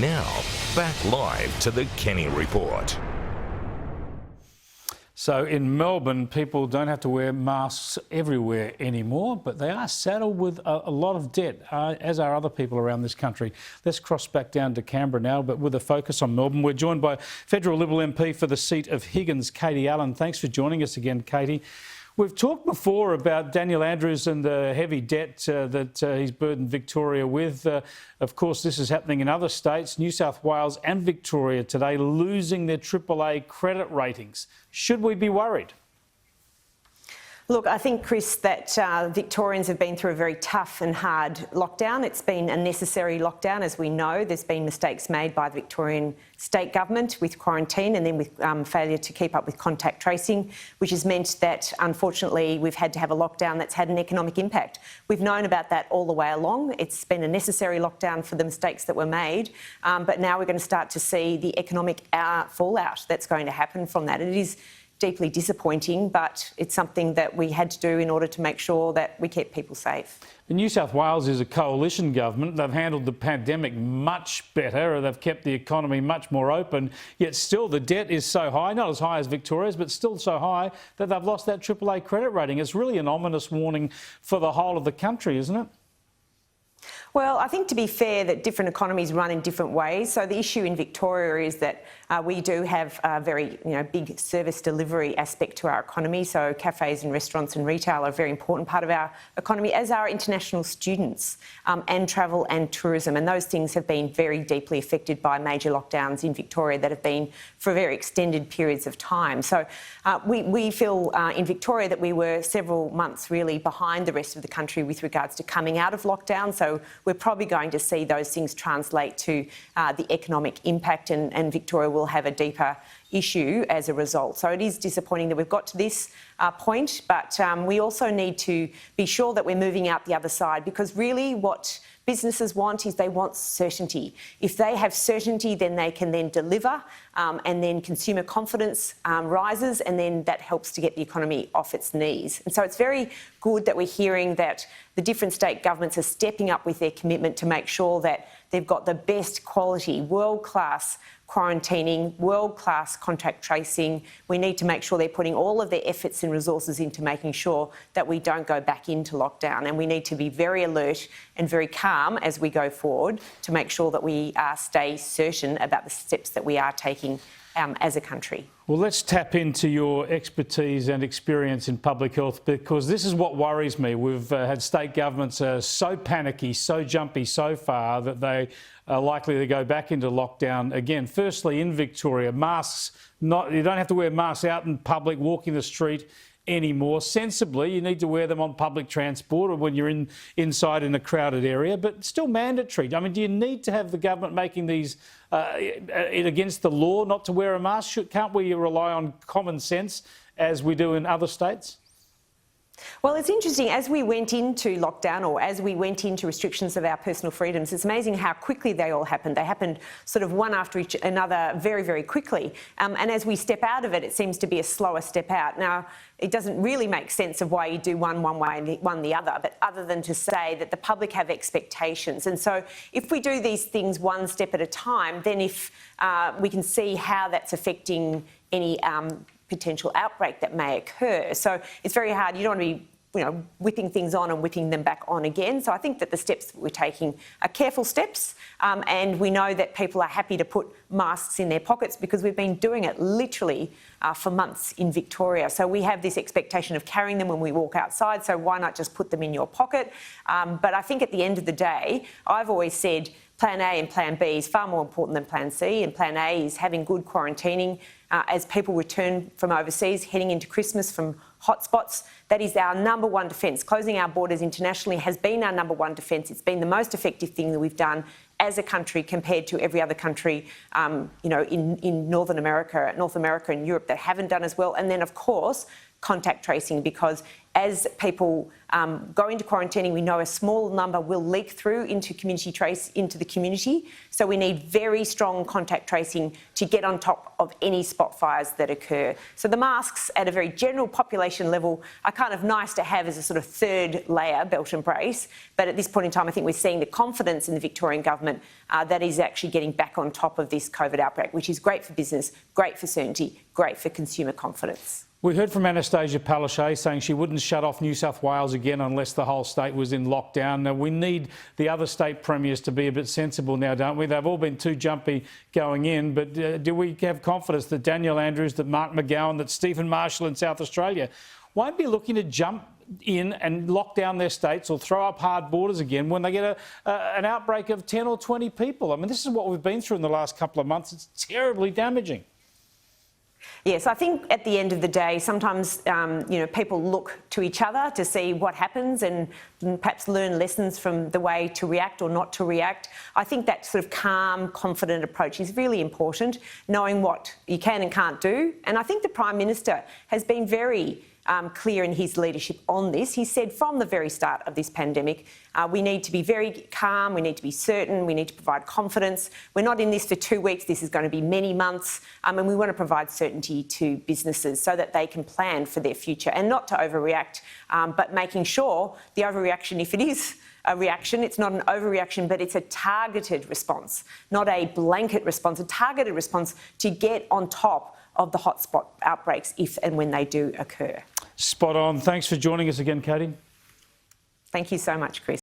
Now, back live to the Kenny Report. So in Melbourne, people don't have to wear masks everywhere anymore, but they are saddled with a lot of debt, as are other people around this country. Let's cross back down to Canberra now, but with a focus on Melbourne. We're joined by federal Liberal MP for the seat of Higgins, Katie Allen. Thanks for joining us again, Katie. We've talked before about Daniel Andrews and the heavy debt that he's burdened Victoria with. Of course, this is happening in other states. New South Wales and Victoria today losing their AAA credit ratings. Should we be worried? Look, I think, Chris, that Victorians have been through a very tough and hard lockdown. It's been a necessary lockdown, as we know. There's been mistakes made by the Victorian state government with quarantine and then with failure to keep up with contact tracing, which has meant that, unfortunately, we've had to have a lockdown that's had an economic impact. We've known about that all the way along. It's been a necessary lockdown for the mistakes that were made, but now we're going to start to see the economic fallout that's going to happen from that. It is deeply disappointing, but it's something that we had to do in order to make sure that we keep people safe. New South Wales is a coalition government. They've handled the pandemic much better. They've kept the economy much more open, yet still the debt is so high, not as high as Victoria's, but still so high that they've lost that AAA credit rating. It's really an ominous warning for the whole of the country, isn't it? Well, I think, to be fair, that different economies run in different ways. So the issue in Victoria is that we do have a very big service delivery aspect to our economy. So cafes and restaurants and retail are a very important part of our economy, as are international students and travel and tourism. And those things have been very deeply affected by major lockdowns in Victoria that have been for very extended periods of time. So we feel in Victoria that we were several months really behind the rest of the country with regards to coming out of lockdown. So we're probably going to see those things translate to the economic impact, and Victoria will have a deeper issue as a result. So it is disappointing that we've got to this point, but we also need to be sure that we're moving out the other side, because really what businesses want is they want certainty. If they have certainty, then they can then deliver, and then consumer confidence rises, and then that helps to get the economy off its knees. And so it's very good that we're hearing that the different state governments are stepping up with their commitment to make sure that they've got the best quality, world-class quarantining, world-class contact tracing. We need to make sure they're putting all of their efforts and resources into making sure that we don't go back into lockdown. And we need to be very alert and very calm as we go forward to make sure that we stay certain about the steps that we are taking as a country. Well, let's tap into your expertise and experience in public health, because this is what worries me. We've had state governments so panicky, so jumpy so far that they are likely to go back into lockdown again. Firstly, in Victoria, masks, you don't have to wear masks out in public, walking the street anymore. Sensibly, you need to wear them on public transport or when you're inside in a crowded area, but still mandatory. I mean, do you need to have the government making these against the law not to wear a mask? Can't we rely on common sense as we do in other states? Well, it's interesting, as we went into lockdown, or as we went into restrictions of our personal freedoms, it's amazing how quickly they all happened. They happened sort of one after each another very, very quickly. And as we step out of it, it seems to be a slower step out. Now, it doesn't really make sense of why you do one way and one the other, but other than to say that the public have expectations. And so if we do these things one step at a time, then if we can see how that's affecting any potential outbreak that may occur. So it's very hard. You don't want to be whipping things on and whipping them back on again. So I think that the steps that we're taking are careful steps, and we know that people are happy to put masks in their pockets because we've been doing it literally for months in Victoria. So we have this expectation of carrying them when we walk outside, so why not just put them in your pocket? But I think at the end of the day, I've always said Plan A and Plan B is far more important than Plan C, and Plan A is having good quarantining as people return from overseas, heading into Christmas from hotspots. That is our number one defence. Closing our borders internationally has been our number one defence. It's been the most effective thing that we've done as a country compared to every other country, in North America and Europe that haven't done as well. And then, of course, contact tracing, because as people go into quarantining, we know a small number will leak through into community trace into the community. So we need very strong contact tracing to get on top of any spot fires that occur. So the masks at a very general population level are kind of nice to have as a sort of third layer, belt and brace. But at this point in time, I think we're seeing the confidence in the Victorian government that is actually getting back on top of this COVID outbreak, which is great for business, great for certainty, great for consumer confidence. We heard from Anastasia Palaszczuk saying she wouldn't shut off New South Wales again unless the whole state was in lockdown. Now, we need the other state premiers to be a bit sensible now, don't we? They've all been too jumpy going in, but do we have confidence that Daniel Andrews, that Mark McGowan, that Stephen Marshall in South Australia won't be looking to jump in and lock down their states or throw up hard borders again when they get an outbreak of 10 or 20 people? I mean, this is what we've been through in the last couple of months. It's terribly damaging. Yes, I think at the end of the day, sometimes people look to each other to see what happens and perhaps learn lessons from the way to react or not to react. I think that sort of calm, confident approach is really important, knowing what you can and can't do. And I think the Prime Minister has been very clear in his leadership on this. He said from the very start of this pandemic, we need to be very calm, we need to be certain, we need to provide confidence. We're not in this for 2 weeks, this is going to be many months, and we want to provide certainty to businesses so that they can plan for their future and not to overreact, but making sure the overreaction, if it is a reaction, it's not an overreaction, but it's a targeted response, not a blanket response, a targeted response to get on top of the hotspot outbreaks if and when they do occur. Spot on. Thanks for joining us again, Katie. Thank you so much, Chris.